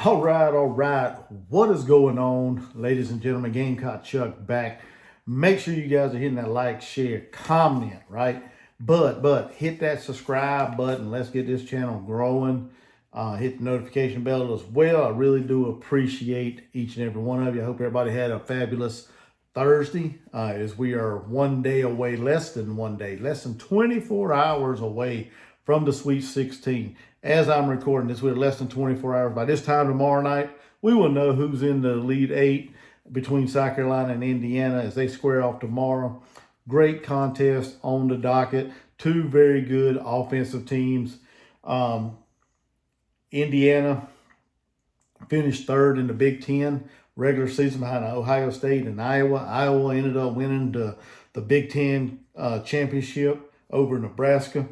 All right, all right. What is going on, ladies and gentlemen? Gamecock Chuck back. Make sure you guys are hitting that like, share, comment, right? But hit that subscribe button. Let's get this channel growing. Hit the notification bell as well. I really do appreciate each and every one of you. I hope everybody had a fabulous Thursday, as we are 1 day away, less than 1 day, less than 24 hours away from the Sweet 16. As I'm recording this, we're less than 24 hours. By this time tomorrow night, we will know who's in the Elite Eight between South Carolina and Indiana as they square off tomorrow. Great contest on the docket. Two very good offensive teams. Indiana finished third in the Big Ten regular season behind Ohio State and Iowa. Iowa ended up winning the Big Ten championship over Nebraska.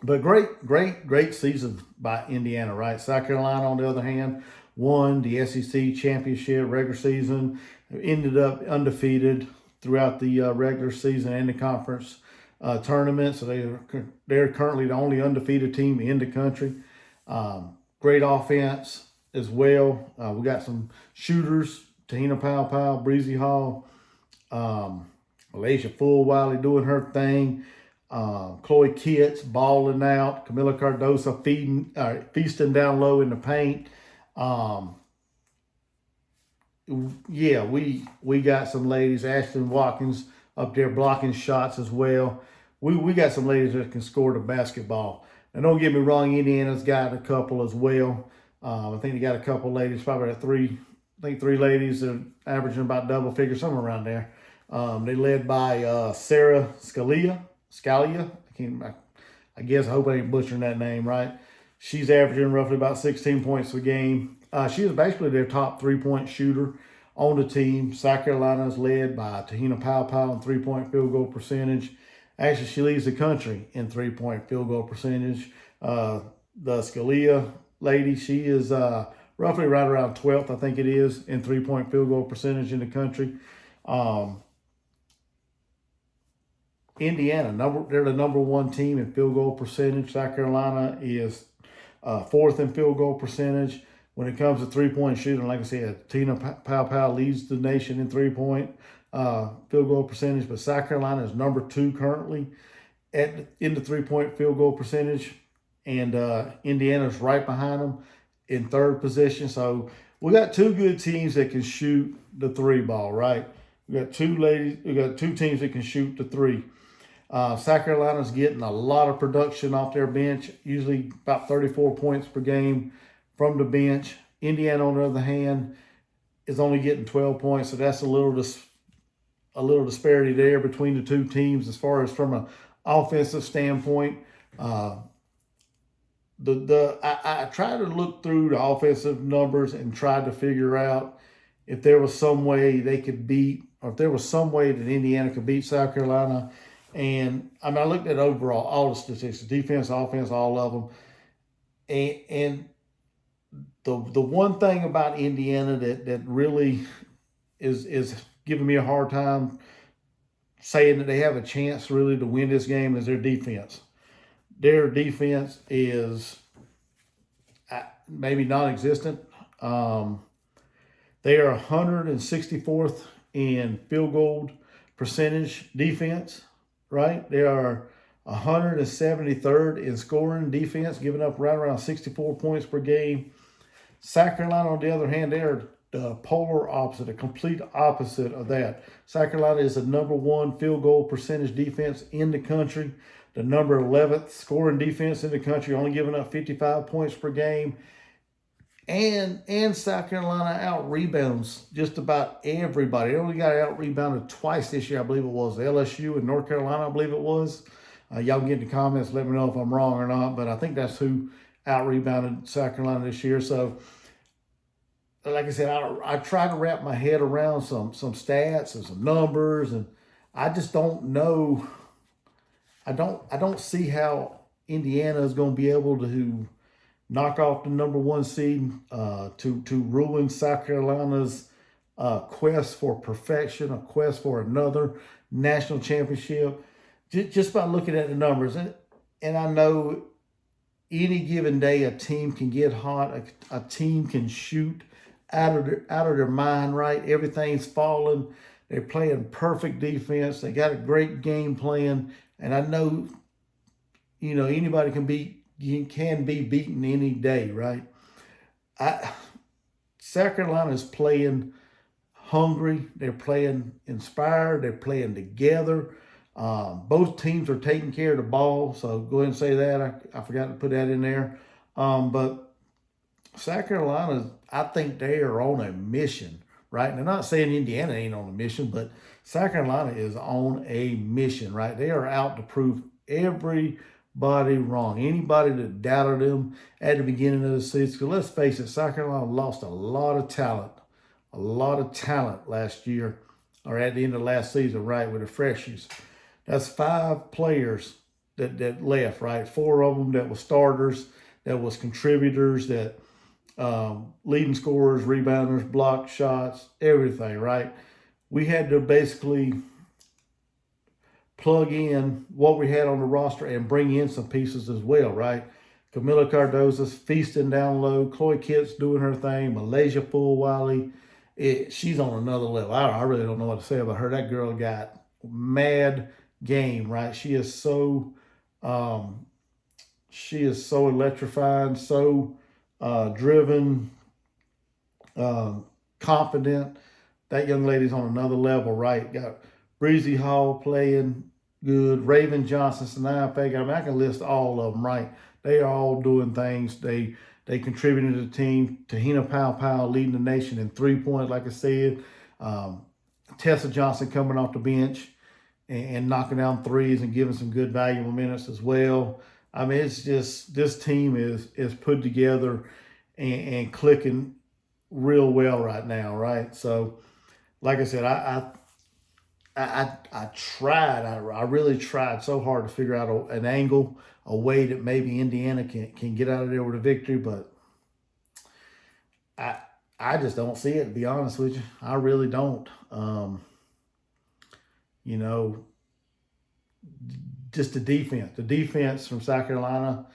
But great season by Indiana, right? South Carolina, on the other hand, won the SEC championship regular season, ended up undefeated throughout the regular season and the conference tournament. So they're currently the only undefeated team in the country. Great offense as well. We got some shooters: Tahina Powell, Breezy Hall, Malaysia Fulwiley doing her thing. Chloe Kitts balling out. Camila Cardoso feasting down low in the paint. Yeah, we got some ladies. Ashton Watkins up there blocking shots as well. We got some ladies that can score the basketball. And don't get me wrong, Indiana's got a couple as well. I think they got a couple ladies, probably three ladies that are averaging about double figures, somewhere around there. They led by Sarah Scalia. I guess I hope I ain't butchering that name right. She's averaging roughly about 16 points a game. She is basically their top three-point shooter on the team. South Carolina is led by Tahina Powell in three-point field goal percentage. Actually, she leads the country in three-point field goal percentage. The Scalia lady, she is roughly right around 12th, I think it is, in three-point field goal percentage in the country. Indiana, they're the number one team in field goal percentage. South Carolina is fourth in field goal percentage. When it comes to three-point shooting, like I said, Tina Powell leads the nation in three-point field goal percentage, but South Carolina is number two currently in the three-point field goal percentage, and Indiana's right behind them in third position. So we got two good teams that can shoot the three ball, right? We got two teams that can shoot the three. South Carolina's getting a lot of production off their bench, usually about 34 points per game from the bench. Indiana, on the other hand, is only getting 12 points, so that's a little disparity there between the two teams as far as from an offensive standpoint. I tried to look through the offensive numbers and tried to figure out if there was some way they could beat, or if there was some way that Indiana could beat South Carolina. And I mean, I looked at overall all the statistics, defense, offense, all of them. And the one thing about Indiana that really is giving me a hard time saying that they have a chance really to win this game is their defense. Their defense is maybe non-existent. They are 164th in field goal percentage defense, right? They are 173rd in scoring defense, giving up right around 64 points per game. South Carolina, on the other hand, they are the polar opposite, a complete opposite of that. South Carolina is the number one field goal percentage defense in the country, the number 11th scoring defense in the country, only giving up 55 points per game. And South Carolina out-rebounds just about everybody. They only got out-rebounded twice this year, I believe it was. LSU and North Carolina, I believe it was. Y'all can get in the comments, let me know if I'm wrong or not, but I think that's who out-rebounded South Carolina this year. So, like I said, I try to wrap my head around some stats and some numbers, and I just don't know. I don't see how Indiana is going to be able to knock off the number one seed, to ruin South Carolina's quest for perfection, a quest for another national championship, just by looking at the numbers. And I know any given day, a team can get hot. A team can shoot out of their mind. Right, everything's falling. They're playing perfect defense. They got a great game plan, and I know anybody can be beaten any day. Right. I South Carolina is playing hungry. They're playing inspired. They're playing together. Both teams are taking care of the ball. So go ahead and say that. I forgot to put that in there. But South Carolina, I think they are on a mission, right? And I'm not saying Indiana ain't on a mission, but South Carolina is on a mission, right? They are out to prove everybody wrong. Anybody that doubted them at the beginning of the season. Because let's face it, South Carolina lost a lot of talent last year, or at the end of last season, right, with the freshies. That's 5 players that left, right? 4 of them that were starters, that was contributors, that leading scorers, rebounders, block shots, everything, right? We had to basically plug in what we had on the roster and bring in some pieces as well, right? Camila Cardoza's feasting down low. Chloe Kitt's doing her thing. Malaysia Fulwiley, she's on another level. I really don't know what to say about her. That girl got mad game, right? She is so electrifying, so driven, confident. That young lady's on another level, right? Got Breezy Hall playing good. Raven Johnson, Sanaya Fagan. I mean, I can list all of them, right? They are all doing things. They contributed to the team. Tahina Powell leading the nation in 3-point, like I said. Tessa Johnson coming off the bench and knocking down threes and giving some good valuable minutes as well. I mean, it's just this team is put together and clicking real well right now, right? So, like I said, I tried. I really tried so hard to figure out an angle, a way that maybe Indiana can get out of there with a victory, but I just don't see it, to be honest with you. I really don't. Just the defense from South Carolina,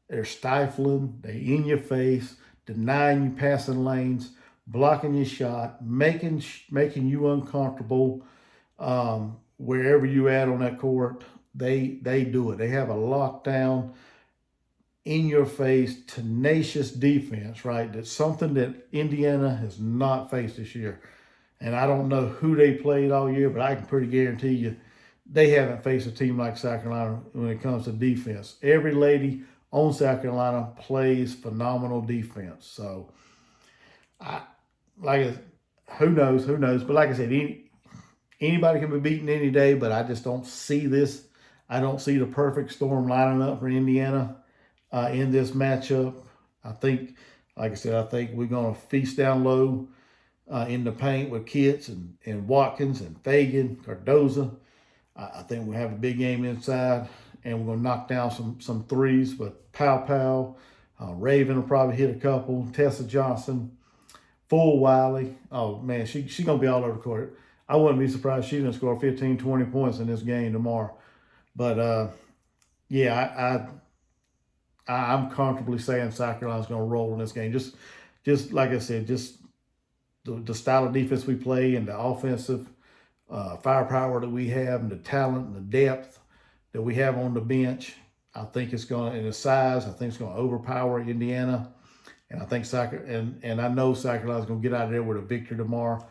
they're stifling, they in your face, denying you passing lanes, blocking your shot, making you uncomfortable. Wherever you at on that court, they do it. They have a lockdown, in your face, tenacious defense, right? That's something that Indiana has not faced this year. And I don't know who they played all year, but I can pretty guarantee you they haven't faced a team like South Carolina when it comes to defense. Every lady on South Carolina plays phenomenal defense. So, who knows? But like I said, anybody can be beaten any day, but I just don't see this. I don't see the perfect storm lining up for Indiana in this matchup. I think, like I said, I think we're going to feast down low in the paint with Kitts and Watkins and Fagan, Cardoza. I think we'll have a big game inside, and we're going to knock down some threes. But Powell, Raven will probably hit a couple. Tessa Johnson, Fulwiley. Oh, man, she's going to be all over the court. I wouldn't be surprised she's going to score 15, 20 points in this game tomorrow. But, yeah, I'm comfortably saying South Carolina's going to roll in this game. Just like I said, just the style of defense we play and the offensive firepower that we have and the talent and the depth that we have on the bench. I think it's going to, in the size, I think it's going to overpower Indiana. And I think and I know South Carolina's going to get out of there with a victory tomorrow.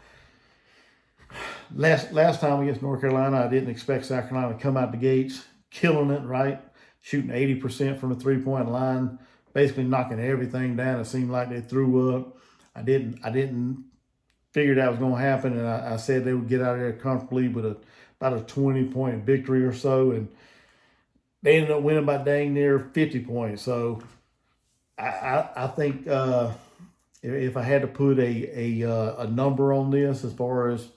Last time against North Carolina, I didn't expect South Carolina to come out the gates killing it, right? Shooting 80% from the 3-point line, basically knocking everything down. It seemed like they threw up. I didn't figure that was going to happen, and I said they would get out of there comfortably with about a 20-point victory or so, and they ended up winning by dang near 50 points. So I think if I had to put a number on this, as far as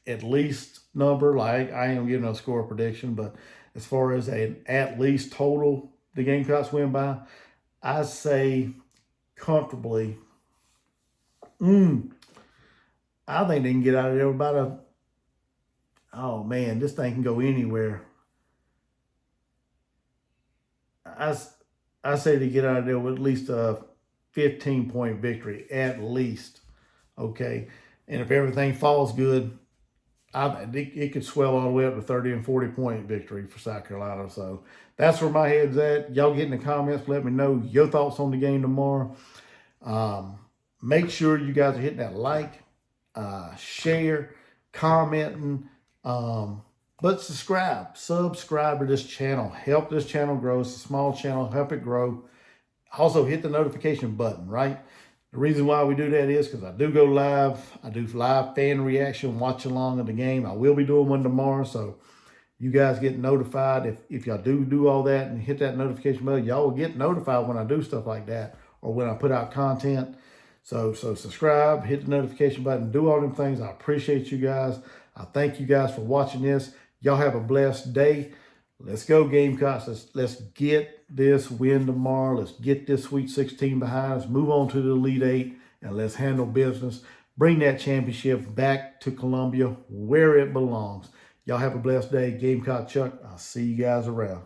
at least number, like I ain't giving a score prediction, but as far as an at least total the Gamecocks win by, I say comfortably. I think they can get out of there about oh man, this thing can go anywhere. I say to get out of there with at least a 15-point victory, at least. Okay. And if everything falls good, it could swell all the way up to 30 and 40-point victory for South Carolina. So that's where my head's at. Y'all get in the comments. Let me know your thoughts on the game tomorrow. Make sure you guys are hitting that like, share, commenting, but subscribe to this channel. Help this channel grow. It's a small channel. Help it grow. Also hit the notification button, right? The reason why we do that is because I do go live. I do live fan reaction, watch along of the game. I will be doing one tomorrow, so you guys get notified. If y'all do all that and hit that notification bell, y'all will get notified when I do stuff like that or when I put out content. So subscribe, hit the notification button, do all them things. I appreciate you guys. I thank you guys for watching this. Y'all have a blessed day. Let's go, Gamecocks. Let's get this win tomorrow. Let's get this Sweet 16 behind us. Move on to the Elite Eight, and let's handle business. Bring that championship back to Columbia where it belongs. Y'all have a blessed day. Gamecock Chuck, I'll see you guys around.